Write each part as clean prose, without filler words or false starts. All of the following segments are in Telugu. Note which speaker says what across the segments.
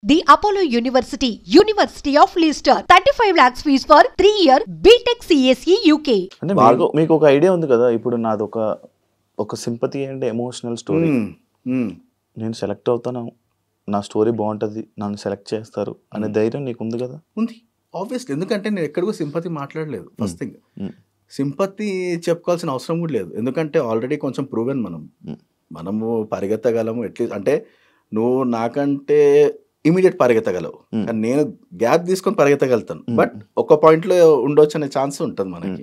Speaker 1: The Apollo University, University of Leicester, 35 lakhs fees for 3-year BTech CSE UK.
Speaker 2: అంటే మీకు ఒక ఐడియా ఉంది కదా, ఇప్పుడు నాది ఒక సింపతి అండ్ ఎమోషనల్ స్టోరీ. నేను సెలెక్ట్ అవుతాను, నా స్టోరీ బాగుంటుంది, నన్ను సెలెక్ట్ చేస్తారు అనే ధైర్యం నీకు ఉంది కదా?
Speaker 3: ఉంది, ఆబ్వియస్లీ. ఎందుకంటే నేను ఎక్కడికో సింపతి మాట్లాడలేదు. ఫస్ట్ థింగ్, సింపతి చెప్పుకోవాల్సిన అవసరం కూడా లేదు. ఎందుకంటే ఆల్రెడీ కొంచెం ప్రూవెన్ మనము పరిగెత్తగలము. అట్లీస్ట్ అంటే నువ్వు నాకంటే ఇమీడియట్ పరిగెత్తగలవు, కానీ నేను గ్యాప్ తీసుకొని పరిగెత్తగలుగుతాను. బట్ ఒక పాయింట్లో ఉండొచ్చు అనే ఛాన్స్ ఉంటుంది మనకి.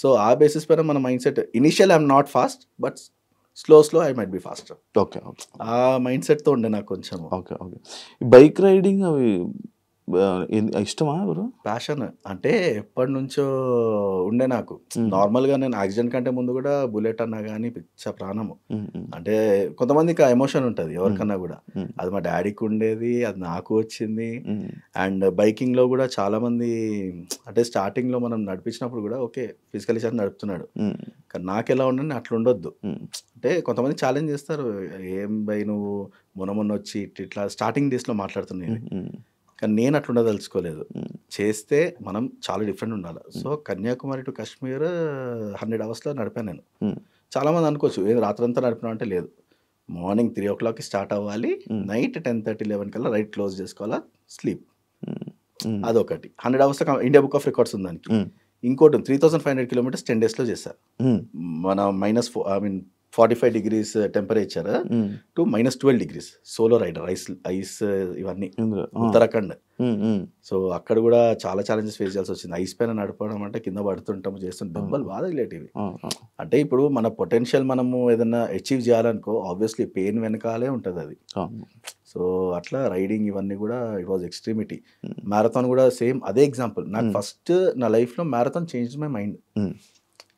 Speaker 3: సో ఆ బేసిస్ పైన మన mind set, initial I'm not fast, but slow I might be faster.
Speaker 2: Okay,
Speaker 3: ఆ మైండ్ సెట్తో ఉండే నాకు కొంచెం.
Speaker 2: ఓకే, బైక్ రైడింగ్ అవి ఇష్టమా?
Speaker 3: ప్యాషన్ అంటే ఎప్పటి నుంచో ఉండే నాకు. నార్మల్గా నేను యాక్సిడెంట్ కంటే ముందు కూడా బుల్లెట్ అన్నా కానీ పిచ్చ ప్రాణము. అంటే కొంతమందికి ఆ ఎమోషన్ ఉంటుంది ఎవరికన్నా కూడా. అది మా డాడీకి ఉండేది, అది నాకు వచ్చింది. అండ్ బైకింగ్లో కూడా చాలా మంది, అంటే స్టార్టింగ్లో మనం నడిపించినప్పుడు కూడా ఓకే ఫిజికల్ ఇష్యూ నడుపుతున్నాడు, కానీ నాకు ఎలా ఉండని అట్లా ఉండొద్దు. అంటే కొంతమంది ఛాలెంజ్ చేస్తారు, ఏం బై నువ్వు మొన్న వచ్చి ఇట్లా స్టార్టింగ్ డేస్లో మాట్లాడుతున్నాయి, కానీ నేను అట్లా ఉండదలుచుకోలేదు. చేస్తే మనం చాలా డిఫరెంట్ ఉండాలి. So Kanyakumari to Kashmir 100 hours నడిపాను నేను. చాలామంది అనుకోవచ్చు ఏది రాత్రంతా నడిపినా అంటే లేదు. మార్నింగ్ 3 o'clock స్టార్ట్ అవ్వాలి, నైట్ 10:30, 11 కల్లా రైట్ క్లోజ్ చేసుకోవాలా, స్లీప్. అదొకటి. 100 hours India book of records ఉంది దానికి. ఇంకోటి 3500 kilometers 10 days చేశారు. మన -45 degrees temperature to -12 degrees solo rider, ice ఇవన్నీ ఉత్తరాఖండ్. సో అక్కడ కూడా చాలా ఛాలెంజెస్ ఫేస్ చేయాల్సి వచ్చింది. ఐస్ పైన నడపడం అంటే కింద పడుతుంటాము, చేస్తుంటే దెబ్బలు బాగా రిలేటివ్. అంటే ఇప్పుడు మన పొటెన్షియల్ మనము ఏదైనా అచీవ్ చేయాలనుకో ఆబ్వియస్లీ పెయిన్ వెనకాలే ఉంటుంది అది. సో అట్లా రైడింగ్ ఇవన్నీ కూడా ఇట్ వాజ్ ఎక్స్ట్రీమిటీ. మ్యారథాన్ కూడా సేమ్ అదే ఎగ్జాంపుల్. నాకు ఫస్ట్ నా లైఫ్లో మ్యారథాన్ చేంజ్ మై మైండ్.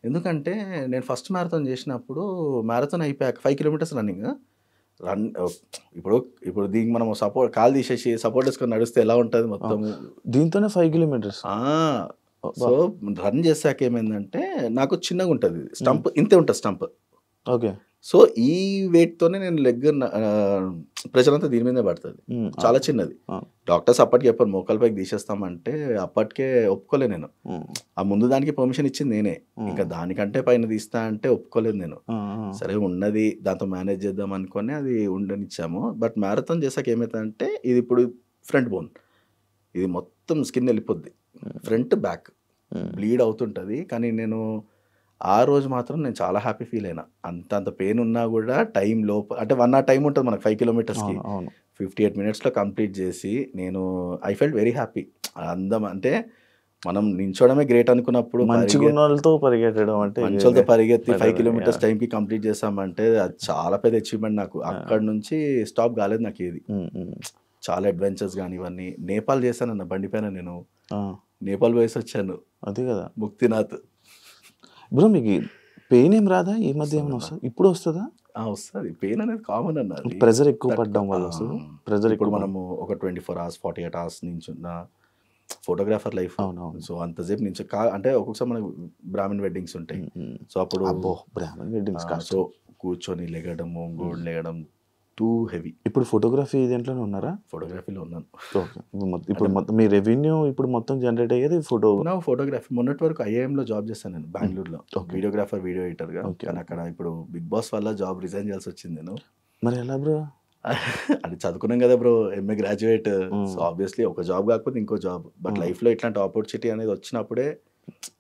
Speaker 3: ఎందుకంటే నేను ఫస్ట్ మ్యారథాన్ చేసినప్పుడు, మ్యారథాన్ అయిపోయాక 5 kilometers రన్నింగ్. ఇప్పుడు దీనికి మనం కాలు తీసేసి సపోర్ట్ వేసుకొని నడిస్తే ఎలా ఉంటుంది మొత్తం,
Speaker 2: దీంతోనే 5 kilometers.
Speaker 3: సో రన్ చేశాక ఏమైందంటే నాకు చిన్నగా ఉంటుంది స్టంప్, ఇంతే ఉంటుంది స్టంప్.
Speaker 2: ఓకే.
Speaker 3: సో ఈ వెయిట్తోనే నేను లెగ్ ప్రెషర్ అంతా దీని మీదే పడుతుంది, చాలా చిన్నది. డాక్టర్స్ అప్పటికి చెప్పారు మోకాల పైకి తీసేస్తామంటే అప్పటికే ఒప్పుకోలేదు నేను. ఆ ముందు దానికి పర్మిషన్ ఇచ్చింది నేనే, ఇంకా దానికంటే పైన తీస్తా అంటే ఒప్పుకోలేదు నేను. సరే ఉన్నది దాంతో మేనేజ్ చేద్దాం అనుకొని అది ఉండనిచ్చాము. బట్ మ్యారథాన్ చేసాక ఏమవుతుందంటే ఇది ఇప్పుడు ఫ్రంట్ బోన్, ఇది మొత్తం స్కిన్ వెళ్ళిపోద్ది, ఫ్రంట్ బ్యాక్ బ్లీడ్ అవుతుంటుంది. కానీ నేను ఆ రోజు మాత్రం నేను చాలా హ్యాపీ ఫీల్ అయినా. అంత పెయిన్ ఉన్నా కూడా టైం అంటే 1 hour టైం ఉంటుంది మనకు 5 kilometersకి. 58 minutes కంప్లీట్ చేసి నేను ఐ ఫెల్ట్ వెరీ హ్యాపీ. అందం అంటే మనం నించోడమే గ్రేట్ అనుకున్నప్పుడు
Speaker 2: మంచితో పరిగెత్తడం అంటే
Speaker 3: మంచులతో పరిగెత్తి 5 kilometers టైంకి కంప్లీట్ చేసామంటే అది చాలా పెద్ద అచీవ్మెంట్ నాకు. అక్కడ నుంచి స్టాప్ కాలేదు నాకు ఏది. చాలా అడ్వెంచర్స్ కానీ ఇవన్నీ. నేపాల్ చేశానన్న బండి పైన నేను, నేపాల్ పోయేసి వచ్చాను.
Speaker 2: అదే కదా
Speaker 3: ముక్తినాథ్.
Speaker 2: బ్రో మీకు పెయిన్ ఏం రాదా ఈ మధ్య? ఏమైనా వస్తుంది? ఇప్పుడు వస్తుందా?
Speaker 3: వస్తుంది. పెయిన్ అనేది కామన్ అన్నది,
Speaker 2: ప్రెజర్ ఎక్కువ పడడం వల్ల వస్తుంది. ప్రెజర్
Speaker 3: ఇప్పుడు మనము ఒక 24 hours 48 hours నుంచి ఉన్న ఫోటోగ్రాఫర్ లైఫ్. సో అంతసేపు నుంచి అంటే ఒక్కొక్కసారి మనకు బ్రాహ్మణ్ వెడ్డింగ్స్ ఉంటాయి. సో అప్పుడు
Speaker 2: బ్రాహ్మణ్ వెడ్డింగ్స్
Speaker 3: సో కూర్చొని లెగడము, గోల్డ్ లెగడం టూ హెవీ.
Speaker 2: ఇప్పుడు ఫోటోగ్రఫీ దేంట్లోనే ఉన్నారా?
Speaker 3: ఫోటోగ్రఫీలో ఉన్నాను.
Speaker 2: ఇప్పుడు మొత్తం మీ రెవెన్యూ ఇప్పుడు మొత్తం జనరేట్ అయ్యేది
Speaker 3: ఫోటోగ్రఫీ. మొన్నటి వరకు ఐఐఎంలో జాబ్ చేస్తాను నేను బెంగళూరులో, వీడియోగ్రాఫర్, వీడియో ఎడిటర్గా. కానీ అక్కడ ఇప్పుడు బిగ్ బాస్ వల్ల జాబ్ రిజైన్ చేయాల్సి వచ్చింది నేను.
Speaker 2: మరి ఎలా బ్రో?
Speaker 3: అది చదువుకున్నాం కదా bro, MA graduate. So obviously ఒక జాబ్ కాకపోతే ఇంకో జాబ్. బట్ లైఫ్లో ఇట్లాంటి ఆపర్చునిటీ అనేది వచ్చినప్పుడే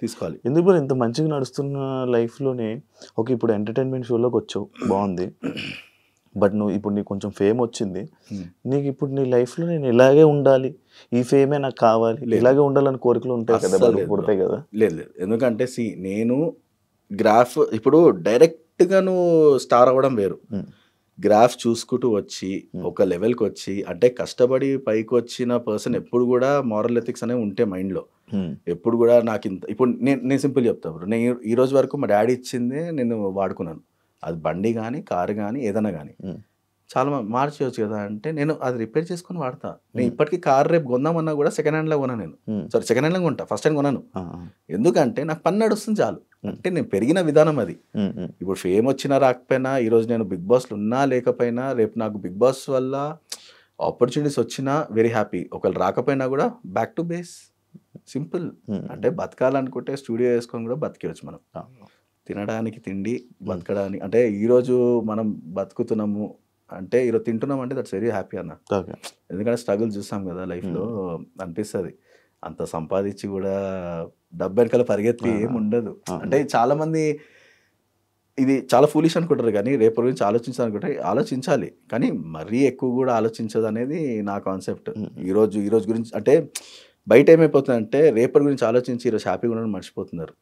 Speaker 3: తీసుకోవాలి.
Speaker 2: ఎందుకు ఇంత మంచిగా నడుస్తున్న లైఫ్లోనే ఓకే ఇప్పుడు ఎంటర్టైన్మెంట్ షోలోకి వచ్చావు, బాగుంది. బట్ నీకు కొంచెం ఫేమ్ వచ్చింది, నీకు ఇప్పుడు నీ లైఫ్లో నేను ఇలాగే ఉండాలి, ఈ ఫేమే నాకు కావాలి, ఇలాగే ఉండాలని కోరికలు ఉంటాయి కదా, పుడతాయి కదా?
Speaker 3: లేదు. ఎందుకంటే నేను గ్రాఫ్ ఇప్పుడు డైరెక్ట్గా నువ్వు స్టార్ అవ్వడం వేరు. గ్రాఫ్ చూసుకుంటూ వచ్చి ఒక లెవెల్కి వచ్చి, అంటే కష్టపడి పైకి వచ్చిన పర్సన్ ఎప్పుడు కూడా మారల్ ఎథిక్స్ అనేవి ఉంటే మైండ్లో. ఎప్పుడు కూడా నాకు ఇంత ఇప్పుడు నేను సింపుల్ చెప్తాను, నేను ఈ రోజు వరకు మా డాడీ ఇచ్చిందే నేను వాడుకున్నాను. అది బండి కానీ కారు కానీ ఏదైనా కానీ చాలా మార్చేయచ్చు కదా అంటే నేను అది రిపేర్ చేసుకొని వాడతా. నేను ఇప్పటికీ కార్ రేపు కొందామన్నా కూడా సెకండ్ హ్యాండ్లో కొన్నా నేను. సారీ సెకండ్ హ్యాండ్లో కొంటా, ఫస్ట్ హ్యాండ్ కొన్నాను. ఎందుకంటే నాకు పని నడుస్తుంది చాలు. అంటే నేను పెరిగిన విధానం అది. ఇప్పుడు ఫేమ్ వచ్చినా రాకపోయినా, ఈరోజు నేను బిగ్ బాస్లో ఉన్నా లేకపోయినా, రేపు నాకు బిగ్ బాస్ వల్ల ఆపర్చునిటీస్ వచ్చినా వెరీ హ్యాపీ, ఒకవేళ రాకపోయినా కూడా బ్యాక్ టు బేస్, సింపుల్. అంటే బతకాలనుకుంటే స్టూడియో వేసుకొని కూడా బతికేయచ్చు మనం. తినడానికి తిండి, బతకడానికి అంటే ఈరోజు మనం బతుకుతున్నాము అంటే ఈరోజు తింటున్నాం అంటే దట్స్ వెరీ హ్యాపీ అన్న. ఎందుకంటే స్ట్రగుల్ చూసాం కదా లైఫ్లో, అనిపిస్తుంది అంత సంపాదించి కూడా డబ్బు వెనకాల పరిగెత్తి ఏమి ఉండదు. అంటే చాలా మంది ఇది చాలా ఫూలిష్ అనుకుంటారు, కానీ రేపు గురించి ఆలోచించాలనుకుంటే ఆలోచించాలి, కానీ మరీ ఎక్కువ కూడా ఆలోచించదు అనేది నా కాన్సెప్ట్. ఈరోజు గురించి అంటే బయట ఏమైపోతుందంటే రేపటి గురించి ఆలోచించి ఈరోజు హ్యాపీగా ఉండడం మర్చిపోతున్నారు.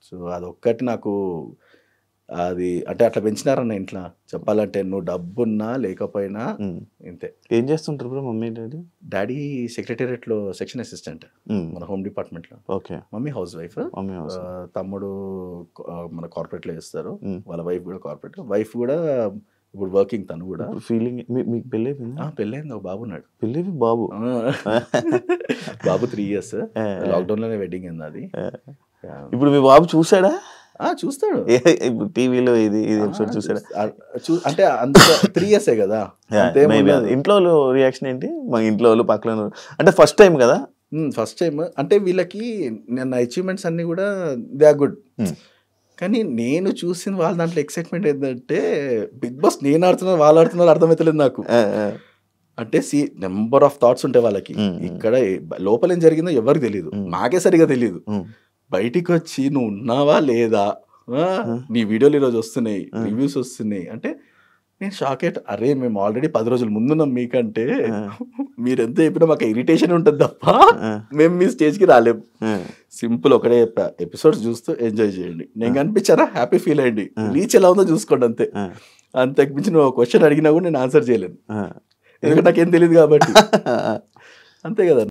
Speaker 3: సో అదొక్కటి నాకు అది అంటే అట్లా పెంచినారన్న ఇంట్లో. చెప్పాలంటే నువ్వు డబ్బున్నా లేకపోయినా ఇంతే.
Speaker 2: ఏం చేస్తుంటారు బ్రో మమ్మీ డాడీ?
Speaker 3: డాడీ సెక్రటేరియట్లో సెక్షన్ అసిస్టెంట్ మన హోమ్ డిపార్ట్మెంట్లో.
Speaker 2: ఓకే.
Speaker 3: మమ్మీ హౌస్ వైఫ్, తమ్ముడు మన కార్పొరేట్లో చేస్తారు, వాళ్ళ వైఫ్ కూడా కార్పొరేట్. వైఫ్ కూడా ఇప్పుడు వర్కింగ్, తను కూడా.
Speaker 2: ఫీలింగ్ మీకు పెళ్ళైంది?
Speaker 3: పెళ్ళైంది, ఒక బాబు ఉన్నాడు.
Speaker 2: పెళ్ళి బాబు?
Speaker 3: బాబు 3 years, లాక్డౌన్లోనే వెడ్డింగ్ అయింది అది.
Speaker 2: ఇప్పుడు మీ బాబు చూసాడా?
Speaker 3: చూస్తాడు,
Speaker 2: టీవీలో ఇది ఎపిసోడ్ చూసాడా?
Speaker 3: అంటే అంత 3 years కదా.
Speaker 2: ఇంట్లో రియాక్షన్ ఏంటి? మా ఇంట్లో వాళ్ళు పక్కన అంటే ఫస్ట్ టైం కదా,
Speaker 3: ఫస్ట్ టైం అంటే వీళ్ళకి నా అచీవ్మెంట్స్ అన్ని కూడా దే ఆర్ గుడ్, కానీ నేను చూసిన వాళ్ళ దాంట్లో ఎక్సైట్మెంట్ ఏంటంటే బిగ్ బాస్ నేను ఆడుతున్నారు వాళ్ళు ఆడుతున్నారు అర్థమవుతలేదు నాకు. అంటే నెంబర్ ఆఫ్ థాట్స్ ఉంటాయి వాళ్ళకి. ఇక్కడ లోపల ఏం జరిగిందో ఎవరికి తెలియదు, నాకే సరిగా తెలియదు. బయటికి వచ్చి నువ్వు ఉన్నావా లేదా, నీ వీడియోలు ఈరోజు వస్తున్నాయి, రివ్యూస్ వస్తున్నాయి అంటే నేను షాక్ అయ్యా. అరే మేము ఆల్రెడీ 10 రోజుల ముందున్నాం మీకంటే, మీరు ఎంత చెప్పినా మాకు ఇరిటేషన్ ఉంటుంది తప్ప మేము మీ స్టేజ్కి రాలేము. సింపుల్ ఒకటే చెప్పా, ఎపిసోడ్స్ చూస్తూ ఎంజాయ్ చేయండి, నేను కనిపించారా హ్యాపీ ఫీల్ అయ్యండి, రీచ్ ఎలా ఉందో చూసుకోండి అంతే. అంతకుమించి నువ్వు క్వశ్చన్ అడిగినా కూడా నేను ఆన్సర్ చేయలేను, ఎందుకంటే నాకేం తెలియదు కాబట్టి. అంతే కదా.